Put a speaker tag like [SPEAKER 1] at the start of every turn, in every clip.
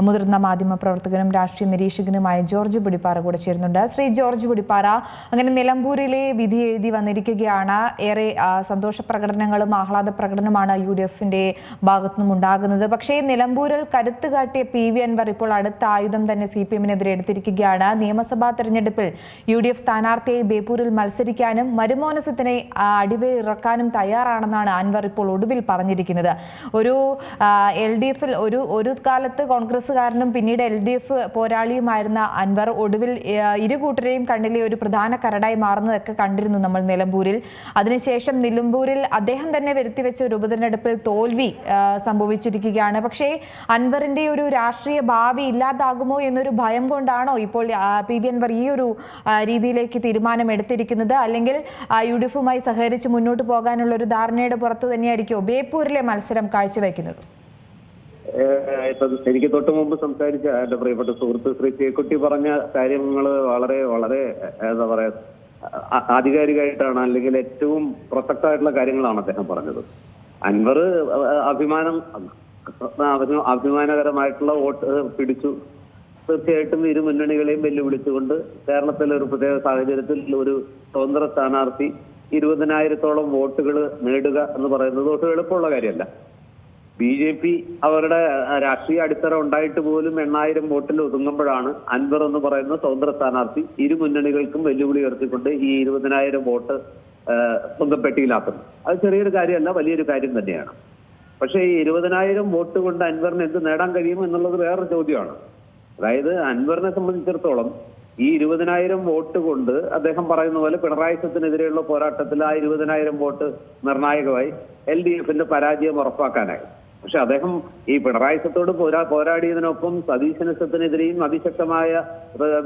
[SPEAKER 1] മുതിർന്ന മാധ്യമ പ്രവർത്തകനും രാഷ്ട്രീയ നിരീക്ഷകനുമായ ജോർജ് ബുഡിപ്പാറ കൂടെ ചേരുന്നുണ്ട്. ശ്രീ ജോർജ് ബുഡിപ്പാറ, അങ്ങനെ നിലമ്പൂരിലെ വിധി എഴുതി വന്നിരിക്കുകയാണ്. ഏറെ സന്തോഷ പ്രകടനങ്ങളും ആഹ്ലാദ പ്രകടനമാണ് UDF-ന്റെ ഭാഗത്തുനിന്നും ഉണ്ടാകുന്നത്. പക്ഷേ നിലമ്പൂരിൽ കരുത്ത് കാട്ടിയ PV അൻവർ ഇപ്പോൾ അടുത്ത ആയുധം തന്നെ CPM-നെതിരെ എടുത്തിരിക്കുകയാണ്. നിയമസഭാ തെരഞ്ഞെടുപ്പിൽ UDF സ്ഥാനാർത്ഥിയായി ബേപ്പൂരിൽ മത്സരിക്കാനും മരുമോനസത്തിനെ അടിവേറിറക്കാനും തയ്യാറാണെന്നാണ് അൻവർ ഇപ്പോൾ ഒടുവിൽ പറഞ്ഞിരിക്കുന്നത്. ഒരു LDF-ൽ ഒരു കാലത്ത് കോൺഗ്രസുകാരനും പിന്നീട് LDF പോരാളിയുമായിരുന്ന അൻവർ ഒടുവിൽ ഇരുകൂട്ടരെയും കണ്ണിലെ ഒരു പ്രധാന കരടായി മാറുന്നതൊക്കെ കണ്ടിരുന്നു നമ്മൾ നിലമ്പൂരിൽ. അതിനുശേഷം നിലമ്പൂരിൽ അദ്ദേഹം തന്നെ വരുത്തിവെച്ച ഒരു ഉപതെരഞ്ഞെടുപ്പിൽ തോൽവി സംഭവിച്ചിരിക്കുകയാണ്. പക്ഷേ അൻവറിന്റെ ഒരു രാഷ്ട്രീയ ഭാവി ഇല്ലാതാകുമോ എന്നൊരു ഭയം കൊണ്ടാണോ ഇപ്പോൾ PV അൻവർ ഈ ഒരു രീതിയിലേക്ക് തീരുമാനം എടുത്തിരിക്കുന്നത്? അല്ലെങ്കിൽ UDF-മായി സഹകരിച്ച് മുന്നോട്ട് പോകാനുള്ള ഒരു ധാരണയുടെ പുറത്ത് തന്നെയായിരിക്കും ബേപ്പൂരിലെ മത്സരം കാഴ്ചവെക്കുന്നത്?
[SPEAKER 2] എനിക്ക് തൊട്ട് മുമ്പ് സംസാരിച്ച എന്റെ പ്രിയപ്പെട്ട സുഹൃത്ത് ശ്രീ ചേക്കുട്ടി പറഞ്ഞ കാര്യങ്ങൾ വളരെ വളരെ എന്താ പറയാ ആധികാരികമായിട്ടാണ്, അല്ലെങ്കിൽ ഏറ്റവും പ്രസക്തമായിട്ടുള്ള കാര്യങ്ങളാണ് അദ്ദേഹം പറഞ്ഞത്. അൻവർ അഭിമാനകരമായിട്ടുള്ള വോട്ട് പിടിച്ചു. തീർച്ചയായിട്ടും ഇരു മുന്നണികളെയും വെല്ലുവിളിച്ചുകൊണ്ട് കേരളത്തിലെ ഒരു പ്രത്യേക സാഹചര്യത്തിൽ ഒരു സ്വതന്ത്ര സ്ഥാനാർത്ഥി 20,000-ഓളം വോട്ടുകൾ നേടുക എന്ന് പറയുന്നത് ഒട്ടും എളുപ്പമുള്ള കാര്യമല്ല. BJP അവരുടെ രാഷ്ട്രീയ അടിത്തറ ഉണ്ടായിട്ട് പോലും 8,000 വോട്ടിൽ ഒതുങ്ങുമ്പോഴാണ് അൻവർ എന്ന് പറയുന്ന സ്വതന്ത്ര സ്ഥാനാർത്ഥി ഇരു മുന്നണികൾക്കും വെല്ലുവിളി ഉയർത്തിക്കൊണ്ട് ഈ 20,000 വോട്ട് സ്വന്തം പെട്ടിയിലാക്കുന്നത്. അത് ചെറിയൊരു കാര്യമല്ല, വലിയൊരു കാര്യം തന്നെയാണ്. പക്ഷേ ഈ 20,000 വോട്ട് കൊണ്ട് അൻവറിന് എന്ത് നേടാൻ കഴിയും എന്നുള്ളത് വേറൊരു ചോദ്യമാണ്. അതായത് അൻവറിനെ സംബന്ധിച്ചിടത്തോളം ഈ 20,000 വോട്ട് കൊണ്ട് അദ്ദേഹം പറയുന്ന പോലെ പിണറായി സത്തിനെതിരെയുള്ള പോരാട്ടത്തിൽ ആ 20,000 വോട്ട് നിർണായകമായി LDF-ന്റെ പരാജയം ഉറപ്പാക്കാനായി. പക്ഷെ അദ്ദേഹം ഈ പിണറായി സത്തോട് പോരാടിയതിനൊപ്പം സതീശനത്തിനെതിരെയും അതിശക്തമായ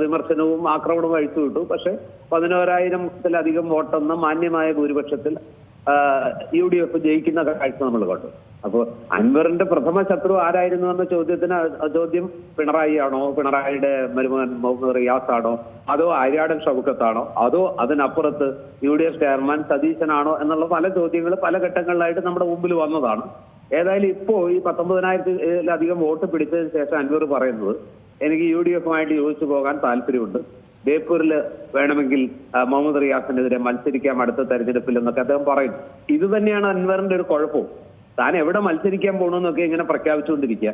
[SPEAKER 2] വിമർശനവും ആക്രമണവും അഴിച്ചുവിട്ടു. പക്ഷെ 11,000-ത്തിലധികം വോട്ടെന്ന മാന്യമായ ഭൂരിപക്ഷത്തിൽ UDF ജയിക്കുന്ന കാഴ്ച നമ്മൾ കണ്ടു. അപ്പോൾ അൻവറിന്റെ പ്രഥമ ശത്രു ആരായിരുന്നു എന്ന ചോദ്യം പിണറായി ആണോ, പിണറായിയുടെ മരുമകൻ മുഹമ്മദ് റിയാസ് ആണോ, അതോ ആര്യാടൻ ഷൗക്കത്താണോ, അതോ അതിനപ്പുറത്ത് UDF ചെയർമാൻ സതീശനാണോ എന്നുള്ള പല ചോദ്യങ്ങൾ പല ഘട്ടങ്ങളിലായിട്ട് നമ്മുടെ മുമ്പിൽ വന്നതാണ്. ഏതായാലും ഇപ്പോ ഈ 19,000-ത്തിലധികം വോട്ട് പിടിച്ചതിന് ശേഷം അൻവർ പറയുന്നത് എനിക്ക് UDF-മായിട്ട് യോജിച്ചു പോകാൻ താല്പര്യമുണ്ട്, ബേപ്പൂരിൽ വേണമെങ്കിൽ മുഹമ്മദ് റിയാസിനെതിരെ മത്സരിക്കാം അടുത്ത തെരഞ്ഞെടുപ്പിൽ എന്നൊക്കെ അദ്ദേഹം പറയുന്നു. ഇത് തന്നെയാണ് അൻവറിന്റെ ഒരു കുഴപ്പവും. താൻ എവിടെ മത്സരിക്കാൻ പോകണമെന്നൊക്കെ ഇങ്ങനെ പ്രഖ്യാപിച്ചുകൊണ്ടിരിക്കുക,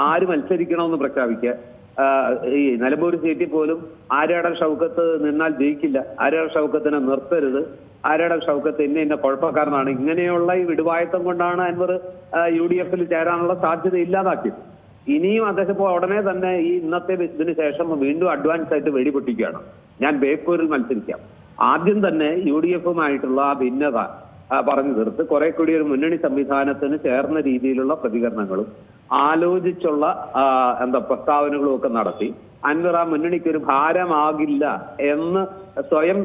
[SPEAKER 2] ആര് മത്സരിക്കണമെന്ന് പ്രഖ്യാപിക്കുക. ഈ നിലമ്പൂർ സീറ്റിൽ പോലും ആര്യാടൻ ഷൗക്കത്ത് നിന്നാൽ ജയിക്കില്ല, ആര്യാടൻ ഷൗക്കത്തിനെ നിർത്തരുത്, ആര്യാടൻ ഷൗക്കത്ത് ഇന്ന കുഴപ്പക്കാരനാണ്, ഇങ്ങനെയുള്ള ഈ വിടുവായത്തം കൊണ്ടാണ് അൻവർ UDF-ൽ ചേരാനുള്ള സാധ്യത ഇല്ലാതാക്കിയത്. ഇനിയും അദ്ദേഹം ഇപ്പോൾ ഉടനെ തന്നെ ഈ ഇന്നത്തെ ഇതിന് ശേഷം വീണ്ടും അഡ്വാൻസ് ആയിട്ട് വെടിപൊട്ടിക്കുകയാണ്, ഞാൻ ബേപ്പൂരിൽ മത്സരിക്കാം. ആദ്യം തന്നെ UDF-മായിട്ടുള്ള ആ ഭിന്നത പറഞ്ഞു തീർത്ത് കുറെ കൂടി ഒരു മുന്നണി സംവിധാനത്തിന് ചേർന്ന രീതിയിലുള്ള പ്രതികരണങ്ങളും ആലോചിച്ചുള്ള പ്രസ്താവനകളും ഒക്കെ നടത്തി അൻവർ ആ മുന്നണിക്ക് ഒരു ഭാരമാകില്ല എന്ന് സ്വയം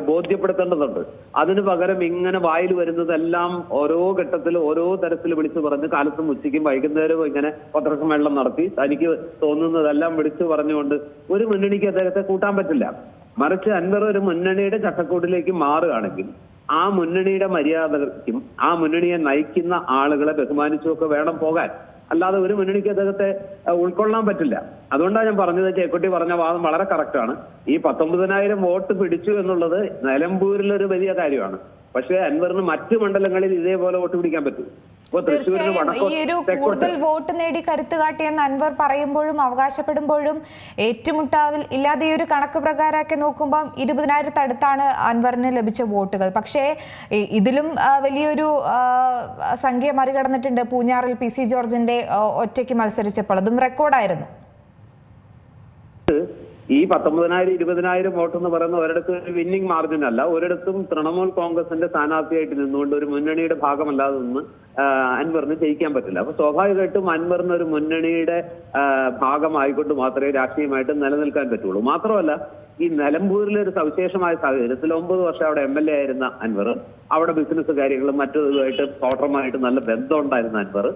[SPEAKER 2] ബോധ്യപ്പെടുത്തേണ്ടതുണ്ട്. അതിനു പകരം ഇങ്ങനെ വായിൽ വരുന്നതെല്ലാം ഓരോ ഘട്ടത്തിലും ഓരോ തരത്തിൽ വിളിച്ചു പറഞ്ഞ് കാലത്തും ഉച്ചയ്ക്കും വൈകുന്നേരവും ഇങ്ങനെ പത്രസമ്മേളനം നടത്തി തനിക്ക് തോന്നുന്നതെല്ലാം വിളിച്ചു പറഞ്ഞുകൊണ്ട് ഒരു മുന്നണിക്ക് അദ്ദേഹത്തെ കൂട്ടാൻ പറ്റില്ല. മറിച്ച് അൻവർ ഒരു മുന്നണിയുടെ ചട്ടക്കൂട്ടിലേക്ക് മാറുകയാണെങ്കിൽ ആ മുന്നണിയുടെ മര്യാദയ്ക്കും ആ മുന്നണിയെ നയിക്കുന്ന ആളുകളെ ബഹുമാനിച്ചുമൊക്കെ വേണം പോകാൻ. അല്ലാതെ ഒരു മുന്നണിക്ക് അദ്ദേഹത്തെ ഉൾക്കൊള്ളാൻ പറ്റില്ല. അതുകൊണ്ടാണ് ഞാൻ പറഞ്ഞത്, ചേക്കുട്ടി പറഞ്ഞ വാദം വളരെ കറക്റ്റാണ്. ഈ 19,000 വോട്ട് പിടിച്ചു എന്നുള്ളത് നിലമ്പൂരിലൊരു വലിയ കാര്യമാണ്. പക്ഷേ അൻവറിന് മറ്റു മണ്ഡലങ്ങളിൽ ഇതേപോലെ വോട്ട് പിടിക്കാൻ പറ്റും.
[SPEAKER 1] തീർച്ചയായും ഈ ഒരു കൂടുതൽ വോട്ട് നേടി കരുത്ത് കാട്ടിയെന്ന് അൻവർ പറയുമ്പോഴും അവകാശപ്പെടുമ്പോഴും ഏറ്റുമുട്ടാവിൽ ഇല്ലാതെ ഈ ഒരു കണക്ക് പ്രകാരമൊക്കെ നോക്കുമ്പോൾ 20,000 അടുത്താണ് അൻവറിന് ലഭിച്ച വോട്ടുകൾ. പക്ഷേ ഇതിലും വലിയൊരു സംഖ്യ മറികടന്നിട്ടുണ്ട് പൂഞ്ഞാറിൽ PC ജോർജിന്റെ ഒറ്റയ്ക്ക് മത്സരിച്ചപ്പോൾ. അതും റെക്കോർഡായിരുന്നു.
[SPEAKER 2] ഈ 19,000 20,000 വോട്ട് എന്ന് പറയുന്ന ഒരിടത്തും ഒരു വിന്നിംഗ് മാർജിൻ അല്ല. ഒരിടത്തും തൃണമൂൽ കോൺഗ്രസിന്റെ സ്ഥാനാർത്ഥിയായിട്ട് നിന്നുകൊണ്ട് ഒരു മുന്നണിയുടെ ഭാഗമല്ലാതെ നിന്ന് അൻവറിന് ജയിക്കാൻ പറ്റില്ല. അപ്പൊ സ്വാഭാവികമായിട്ടും അൻവറിന് ഒരു മുന്നണിയുടെ ഭാഗമായിക്കൊണ്ട് മാത്രമേ രാഷ്ട്രീയമായിട്ട് നിലനിൽക്കാൻ പറ്റുള്ളൂ. മാത്രമല്ല ഈ നിലമ്പൂരിലെ ഒരു സവിശേഷമായ സാഹചര്യത്തിൽ 9 വർഷം അവിടെ MLA ആയിരുന്ന അൻവർ, അവിടെ ബിസിനസ് കാര്യങ്ങളും മറ്റൊരുമായിട്ട് വോട്ടർമായിട്ട് നല്ല ബന്ധം ഉണ്ടായിരുന്ന അൻവർ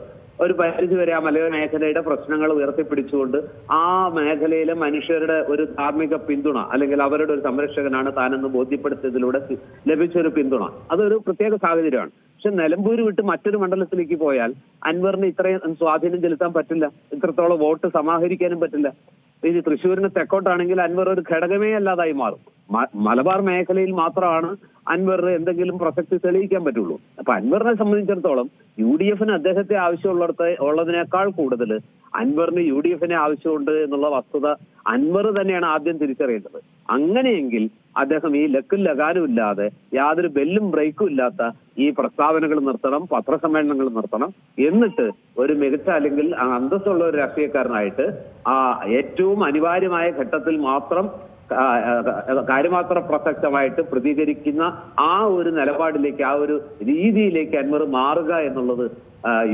[SPEAKER 2] ഒരു പരിധി വരെ ആ മലയോര മേഖലയുടെ പ്രശ്നങ്ങൾ ഉയർത്തിപ്പിടിച്ചുകൊണ്ട് ആ മേഖലയിലെ മനുഷ്യരുടെ ഒരു ധാർമ്മിക പിന്തുണ അല്ലെങ്കിൽ അവരുടെ ഒരു സംരക്ഷകനാണ് താനെന്ന് ബോധ്യപ്പെടുത്തിയതിലൂടെ ലഭിച്ചൊരു പിന്തുണ അതൊരു പ്രത്യേക സാഹചര്യമാണ്. പക്ഷെ നിലമ്പൂർ വിട്ട് മറ്റൊരു മണ്ഡലത്തിലേക്ക് പോയാൽ അൻവറിന് ഇത്രയും സ്വാധീനം ചെലുത്താൻ പറ്റില്ല, ഇത്രത്തോളം വോട്ട് സമാഹരിക്കാനും പറ്റില്ല. ഇനി തൃശ്ശൂരിന് തെക്കോട്ടാണെങ്കിൽ അൻവർ ഒരു ഘടകമേ അല്ലാതായി മാറും. മലബാർ മേഖലയിൽ മാത്രമാണ് അൻവറിന് എന്തെങ്കിലും പ്രസക്തി തെളിയിക്കാൻ പറ്റുള്ളൂ. അപ്പൊ അൻവറിനെ സംബന്ധിച്ചിടത്തോളം UDFന് അദ്ദേഹത്തെ ഉള്ളതിനേക്കാൾ കൂടുതൽ അൻവറിന് UDFനെ ആവശ്യമുണ്ട് എന്നുള്ള വസ്തുത അൻവർ തന്നെയാണ് ആദ്യം തിരിച്ചറിയേണ്ടത്. അങ്ങനെയെങ്കിൽ അദ്ദേഹം ഈ ലക്കും ലഗാനും ഇല്ലാതെ യാതൊരു ബെല്ലും ബ്രേക്കും ഇല്ലാത്ത ഈ പ്രസ്താവനകൾ നിർത്തണം, പത്രസമ്മേളനങ്ങൾ നിർത്തണം. എന്നിട്ട് ഒരു മികച്ച അല്ലെങ്കിൽ അന്തസ്സുള്ള ഒരു രാഷ്ട്രീയക്കാരനായിട്ട് ഏറ്റവും അനിവാര്യമായ ഘട്ടത്തിൽ മാത്രം കാര്യമാത്ര പ്രസക്തമായിട്ട് പ്രതികരിക്കുന്ന ആ ഒരു നിലപാടിലേക്ക്, ആ ഒരു രീതിയിലേക്ക് അൻവർ മാറുക എന്നുള്ളത്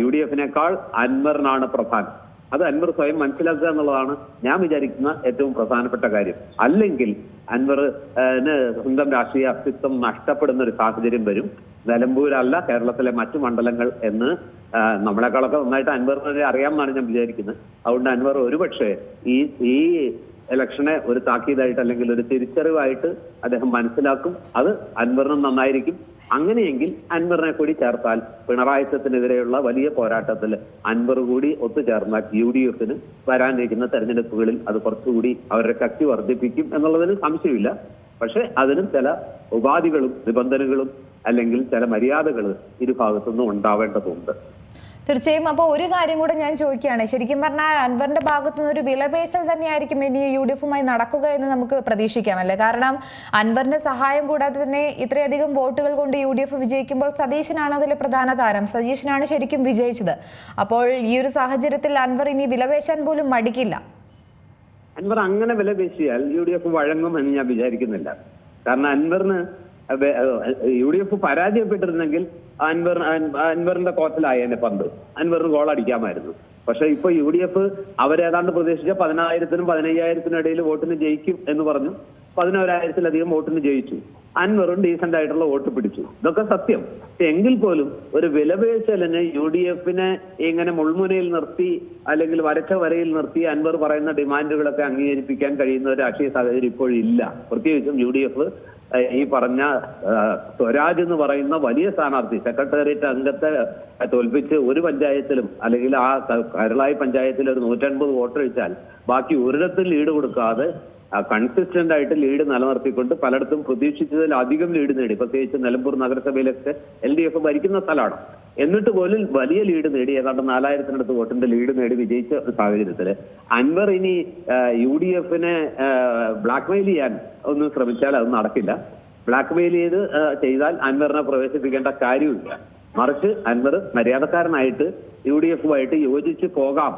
[SPEAKER 2] UDFനേക്കാൾ അൻവറിനാണ് പ്രധാനം. അത് അൻവർ സ്വയം മനസ്സിലാക്കുക എന്നുള്ളതാണ് ഞാൻ വിചാരിക്കുന്ന ഏറ്റവും പ്രധാനപ്പെട്ട കാര്യം. അല്ലെങ്കിൽ അൻവറിന് സ്വന്തം രാഷ്ട്രീയ അസ്തിത്വം നഷ്ടപ്പെടുന്ന ഒരു സാഹചര്യം വരും. നിലമ്പൂരല്ല കേരളത്തിലെ മറ്റു മണ്ഡലങ്ങൾ എന്ന് നമ്മളെക്കാളൊക്കെ നന്നായിട്ട് അൻവറിനെ അറിയാമെന്നാണ് ഞാൻ വിചാരിക്കുന്നത്. അതുകൊണ്ട് അൻവർ ഒരുപക്ഷെ ഈ ഇലക്ഷനെ ഒരു താക്കീതായിട്ട് അല്ലെങ്കിൽ ഒരു തിരിച്ചറിവായിട്ട് അദ്ദേഹം മനസ്സിലാക്കും. അത് അൻവറിനും നന്നായിരിക്കും. അങ്ങനെയെങ്കിൽ അൻവറിനെ കൂടി ചേർത്താൽ പിണറായിസത്തിനെതിരെയുള്ള വലിയ പോരാട്ടത്തിൽ അൻവർ കൂടി ഒത്തുചേർന്നാൽ UDFന് വരാനിരിക്കുന്ന തെരഞ്ഞെടുപ്പുകളിൽ അത് കുറച്ചുകൂടി അവരുടെ ശക്തി വർദ്ധിപ്പിക്കും എന്നുള്ളതിന് സംശയമില്ല. പക്ഷെ അതിനും ചില ഉപാധികളും നിബന്ധനകളും അല്ലെങ്കിൽ ചില മര്യാദകൾ ഇരുഭാഗത്തുനിന്നും ഉണ്ടാവേണ്ടതുണ്ട്.
[SPEAKER 1] തീർച്ചയായും. അപ്പോൾ ഒരു കാര്യം കൂടെ ഞാൻ ചോദിക്കുകയാണ്, ശരിക്കും പറഞ്ഞാൽ അൻവറിന്റെ ഭാഗത്തു നിന്ന് ഒരു വിലപേശൽ തന്നെയായിരിക്കും ഇനി UDFുമായി നടക്കുക എന്ന് നമുക്ക് പ്രതീക്ഷിക്കാമല്ലേ? കാരണം അൻവറിന്റെ സഹായം കൂടാതെ തന്നെ ഇത്രയധികം വോട്ടുകൾ കൊണ്ട് UDF വിജയിക്കുമ്പോൾ സതീശനാണ് അതിലെ പ്രധാന താരം. സതീശനാണ് ശരിക്കും വിജയിച്ചത്. അപ്പോൾ ഈ ഒരു സാഹചര്യത്തിൽ അൻവർ ഇനി വിലപേശാൻ പോലും മടിക്കില്ല.
[SPEAKER 2] അൻവർ അങ്ങനെ വിലപേശിയാൽ UDF വഴങ്ങുമെന്ന് ഞാൻ വിചാരിക്കുന്നില്ല. കാരണം അൻവറിന് UDF പരാജയപ്പെട്ടിരുന്നെങ്കിൽ അൻവറിന്റെ കോച്ചിലായേനെ പന്ത്, അൻവറിന് ഗോൾ അടിക്കാമായിരുന്നു. പക്ഷെ ഇപ്പൊ UDF അവരേതാണ്ട് പ്രതീക്ഷിച്ച 10,000-നും 15,000-നും ഇടയിൽ വോട്ടിന് ജയിക്കും എന്ന് പറഞ്ഞു. 11,000-ലധികം വോട്ടിന് ജയിച്ചു. അൻവറും ഡീസന്റ് ആയിട്ടുള്ള വോട്ട് പിടിച്ചു. ഇതൊക്കെ സത്യം. എങ്കിൽ പോലും ഒരു വിലപേശലിന് UDFനെ ഇങ്ങനെ മുൾമുനയിൽ നിർത്തി അല്ലെങ്കിൽ വരച്ച വരയിൽ നിർത്തി അൻവർ പറയുന്ന ഡിമാൻഡുകളൊക്കെ അംഗീകരിപ്പിക്കാൻ കഴിയുന്ന ഒരു രാഷ്ട്രീയ സാഹചര്യം ഇപ്പോഴില്ല. പ്രത്യേകിച്ചും UDF ഈ പറഞ്ഞ സ്വരാജ് എന്ന് പറയുന്ന വലിയ സ്ഥാനാർത്ഥി സെക്രട്ടേറിയറ്റ് അംഗത്തെ തോൽപ്പിച്ച് ഒരു പഞ്ചായത്തിലും അല്ലെങ്കിൽ ആ കരളായി പഞ്ചായത്തിൽ ഒരു 150 വോട്ടൊഴിച്ചാൽ ബാക്കി ഒരിടത്തും ലീഡ് കൊടുക്കാതെ കൺസിസ്റ്റന്റ് ആയിട്ട് ലീഡ് നിലനിർത്തിക്കൊണ്ട് പലയിടത്തും പ്രതീക്ഷിച്ചതിൽ അധികം ലീഡ് നേടി. പ്രത്യേകിച്ച് നിലമ്പൂർ നഗരസഭയിലൊക്കെ LDF ഭരിക്കുന്ന സ്ഥലമാണ്. എന്നിട്ട് പോലും വലിയ ലീഡ് നേടി, ഏതാണ്ട് 4,000-നടുത്ത് വോട്ടിന്റെ ലീഡ് നേടി വിജയിച്ച ഒരു സാഹചര്യത്തില് അൻവർ ഇനി UDFനെ ബ്ലാക്ക്മെയിൽ ചെയ്യാൻ ഒന്നും ശ്രമിച്ചാൽ അത് നടക്കില്ല. ബ്ലാക്ക്മെയിൽ ചെയ്താൽ അൻവറിനെ പ്രവേശിപ്പിക്കേണ്ട കാര്യമില്ല. മറിച്ച് അൻവർ മര്യാദക്കാരനായിട്ട് UDFുമായിട്ട് യോജിച്ച് പോകാം.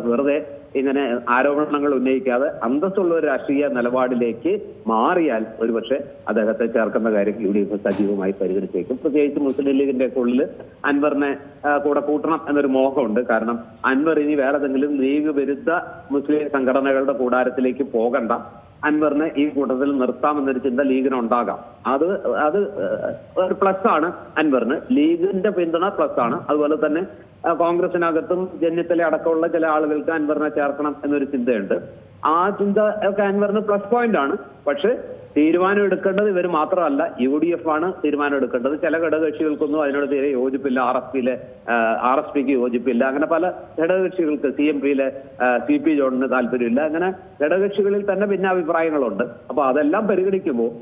[SPEAKER 2] വെറുതെ ഇങ്ങനെ ആരോപണങ്ങൾ ഉന്നയിക്കാതെ അന്തസ്സുള്ള ഒരു രാഷ്ട്രീയ നിലപാടിലേക്ക് മാറിയാൽ ഒരുപക്ഷെ അദ്ദേഹത്തെ ചേർക്കുന്ന കാര്യം UDF സജീവമായി പരിഗണിച്ചേക്കും. പ്രത്യേകിച്ച് മുസ്ലിം ലീഗിന്റെ ഉള്ളിൽ അൻവറിനെ കൂടെ കൂട്ടണം എന്നൊരു മോഹമുണ്ട്. കാരണം അൻവർ ഇനി വേറെ ഏതെങ്കിലും ലീഗ് വിരുദ്ധ മുസ്ലിം സംഘടനകളുടെ കൂടാരത്തിലേക്ക് പോകണ്ട, അൻവറിനെ ഈ കൂട്ടത്തിൽ നിർത്താമെന്നൊരു ചിന്ത ലീഗിനുണ്ടാകാം. അത് ഒരു പ്ലസ് ആണ് അൻവറിന്. ലീഗിന്റെ പിന്തുണ പ്ലസ് ആണ്. അതുപോലെ തന്നെ കോൺഗ്രസിനകത്തും ചെന്നിത്തല അടക്കമുള്ള ചില ആളുകൾക്ക് അൻവറിനെ ചേർക്കണം എന്നൊരു ചിന്തയുണ്ട്. ആ ചിന്ത ഒക്കെ അൻവറിന് പ്ലസ് പോയിന്റ് ആണ്. പക്ഷെ തീരുമാനം എടുക്കേണ്ടത് ഇവർ മാത്രമല്ല, UDF ആണ് തീരുമാനം എടുക്കേണ്ടത്. ചില ഘടകകക്ഷികൾക്കൊന്നും അതിനോട് തീരെ യോജിപ്പില്ല. RSPക്ക് യോജിപ്പില്ല. അങ്ങനെ പല ഘടകകക്ഷികൾക്ക് CMPയിലെ CP ജോണിന് താല്പര്യമില്ല. അങ്ങനെ ഘടകകക്ഷികളിൽ തന്നെ ഭിന്നാഭിപ്രായങ്ങളുണ്ട്. അപ്പൊ അതെല്ലാം പരിഗണിക്കുമ്പോൾ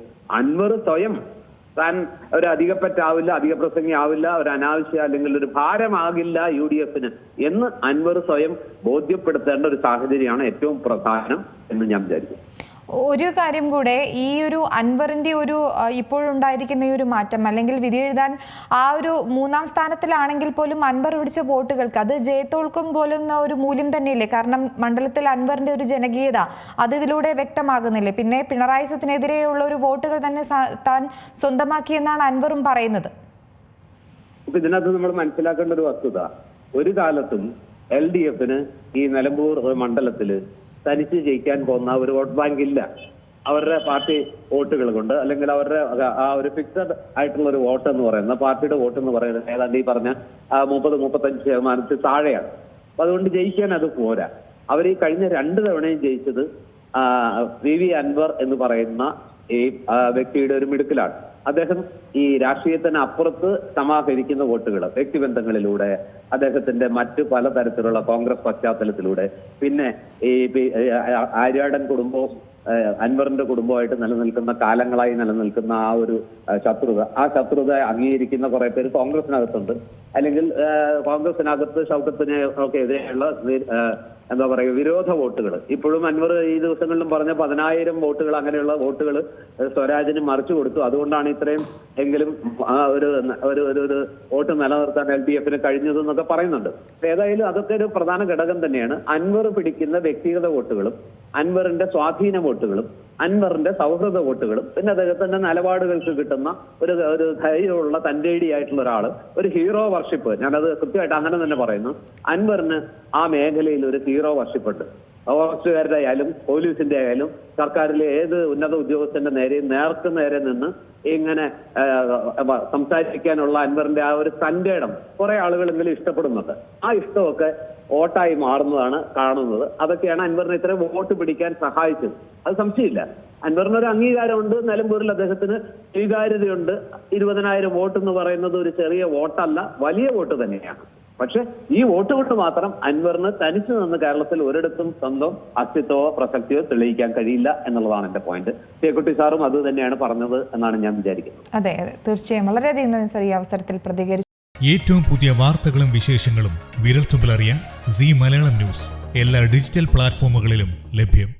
[SPEAKER 2] അൻവർ സ്വയം താൻ ഒരു അധികപ്പറ്റാവില്ല, അധിക പ്രസംഗി ആവില്ല, ഒരു അനാവശ്യ അല്ലെങ്കിൽ ഒരു ഭാരമാകില്ല UDFന് എന്ന് അൻവർ സ്വയം ബോധ്യപ്പെടുത്തേണ്ട ഒരു സാഹചര്യമാണ് ഏറ്റവും പ്രധാനം എന്ന് ഞാൻ വിചാരിക്കുന്നു.
[SPEAKER 1] ഒരു കാര്യം കൂടെ, ഈ ഒരു അൻവറിന്റെ ഒരു ഇപ്പോഴുണ്ടായിരിക്കുന്ന ഈ ഒരു മാറ്റം അല്ലെങ്കിൽ വിധി എഴുതാൻ ആ ഒരു 3-ാം സ്ഥാനത്തിലാണെങ്കിൽ പോലും അൻവർ പിടിച്ച വോട്ടുകൾക്ക് അത് ജയത്തോൾക്കും പോലും ഒരു മൂല്യം തന്നെയില്ലേ? കാരണം മണ്ഡലത്തിൽ അൻവറിന്റെ ഒരു ജനകീയത അത് ഇതിലൂടെ വ്യക്തമാകുന്നില്ലേ? പിന്നെ പിണറായി സത്തിനെതിരെയുള്ള ഒരു വോട്ടുകൾ തന്നെ താൻ സ്വന്തമാക്കിയെന്നാണ് അൻവറും പറയുന്നത്.
[SPEAKER 2] ഇതിനകത്ത് നമ്മൾ മനസ്സിലാക്കേണ്ട ഒരു വസ്തുത, ഒരു കാലത്തും LDFന് ഈ നിലമ്പൂർ മണ്ഡലത്തില് തനിച്ച് ജയിക്കാൻ പോകുന്ന ഒരു വോട്ട് ബാങ്ക് ഇല്ല. അവരുടെ പാർട്ടി വോട്ടുകൾ കൊണ്ട് അല്ലെങ്കിൽ അവരുടെ ആ ഒരു ഫിക്സഡ് ആയിട്ടുള്ള ഒരു വോട്ട് എന്ന് പറയുന്നത്, പാർട്ടിയുടെ വോട്ട് എന്ന് പറയുന്നത് ഏതാണ്ട് ഈ പറഞ്ഞ 30-35% താഴെയാണ്. അപ്പൊ അതുകൊണ്ട് ജയിക്കാൻ അത് പോരാ. അവർ ഈ കഴിഞ്ഞ 2 തവണയും ജയിച്ചത് VV അൻവർ എന്ന് പറയുന്ന ഈ വ്യക്തിയുടെ ഒരു മിടുക്കിലാണ്. അദ്ദേഹം ഈ രാഷ്ട്രീയത്തിന് അപ്പുറത്ത് സമാഹരിക്കുന്ന വോട്ടുകൾ വ്യക്തിബന്ധങ്ങളിലൂടെ, അദ്ദേഹത്തിന്റെ മറ്റു പലതരത്തിലുള്ള കോൺഗ്രസ് പശ്ചാത്തലത്തിലൂടെ, പിന്നെ ഈ ആര്യാടൻ കുടുംബവും അൻവറിന്റെ കുടുംബമായിട്ട് നിലനിൽക്കുന്ന കാലങ്ങളായി നിലനിൽക്കുന്ന ആ ഒരു ശത്രുത അംഗീകരിക്കുന്ന കുറെ പേര് കോൺഗ്രസിനകത്തുണ്ട്. അല്ലെങ്കിൽ കോൺഗ്രസിനകത്ത് ഷൗക്കത്തിന് ഒക്കെ എതിരെയുള്ള എന്താ പറയുക വിരോധ വോട്ടുകൾ. ഇപ്പോഴും അൻവർ ഈ ദിവസങ്ങളിലും പറഞ്ഞ 10,000 വോട്ടുകൾ, അങ്ങനെയുള്ള വോട്ടുകൾ സ്വരാജിന് മറിച്ചു കൊടുത്തു. അതുകൊണ്ടാണ് ഇത്രയും എങ്കിലും ഒരു വോട്ട് നിലനിർത്താൻ LDF കഴിഞ്ഞതെന്നൊക്കെ പറയുന്നുണ്ട്. ഏതായാലും അതൊക്കെ ഒരു പ്രധാന ഘടകം തന്നെയാണ്. അൻവർ പിടിക്കുന്ന വ്യക്തിഗത വോട്ടുകളും അൻവറിന്റെ സ്വാധീന വോട്ടുകളും അൻവറിന്റെ സൗഹൃദ വോട്ടുകളും പിന്നെ അദ്ദേഹത്തിന്റെ നിലപാടുകൾക്ക് കിട്ടുന്ന ഒരു ധൈര്യമുള്ള തന്റേടിയായിട്ടുള്ള ഒരാള്, ഒരു ഹീറോ വർഷിപ്പ്, ഞാനത് കൃത്യമായിട്ട് അങ്ങനെ തന്നെ പറയുന്നു. അൻവറിന് ആ മേഖലയിൽ ഒരു ഹീറോ വർഷിപ്പുണ്ട്. ഫോറസ്റ്റുകാരുടെ ആയാലും പോലീസിന്റെ ആയാലും സർക്കാരിലെ ഏത് ഉന്നത ഉദ്യോഗസ്ഥന്റെ നേരെയും നേരെ നിന്ന് ഇങ്ങനെ സംസാരിക്കാനുള്ള അൻവറിന്റെ ആ ഒരു തന്റെ ഇടം കുറെ ആളുകളെങ്കിലും ഇഷ്ടപ്പെടുന്നുണ്ട്. ആ ഇഷ്ടമൊക്കെ വോട്ടായി മാറുന്നതാണ് കാണുന്നത്. അതൊക്കെയാണ് അൻവറിനെ ഇത്ര വോട്ട് പിടിക്കാൻ സഹായിച്ചത്. അത് സംശയമില്ല. അൻവറിനൊരു അംഗീകാരമുണ്ട്, നിലമ്പൂരിൽ അദ്ദേഹത്തിന് സ്വീകാര്യതയുണ്ട്. 20,000 വോട്ട് എന്ന് പറയുന്നത് ഒരു ചെറിയ വോട്ടല്ല, വലിയ വോട്ട് തന്നെയാണ്. പക്ഷെ ഈ വോട്ട് കൊണ്ട് മാത്രം അൻവറിന് തനിച്ചു നിന്ന് കേരളത്തിൽ ഒരിടത്തും സ്വന്തം അസ്തിത്വമോ പ്രസക്തിയോ തെളിയിക്കാൻ കഴിയില്ല എന്നുള്ളതാണ് എന്റെ പോയിന്റ്. ചേക്കുട്ടി സാറും അത് തന്നെയാണ് പറഞ്ഞത് എന്നാണ് ഞാൻ വിചാരിക്കുന്നത്.
[SPEAKER 1] അതെ, തീർച്ചയായും വളരെയധികം നന്ദി സർ ഈ അവസരത്തിൽ പ്രതികരിച്ചു.
[SPEAKER 3] ഏറ്റവും പുതിയ വാർത്തകളും വിശേഷങ്ങളും വിരൽത്തുമ്പിലറിയാൻ സീ മലയാളം ന്യൂസ് എല്ലാ ഡിജിറ്റൽ പ്ലാറ്റ്ഫോമുകളിലും ലഭ്യം.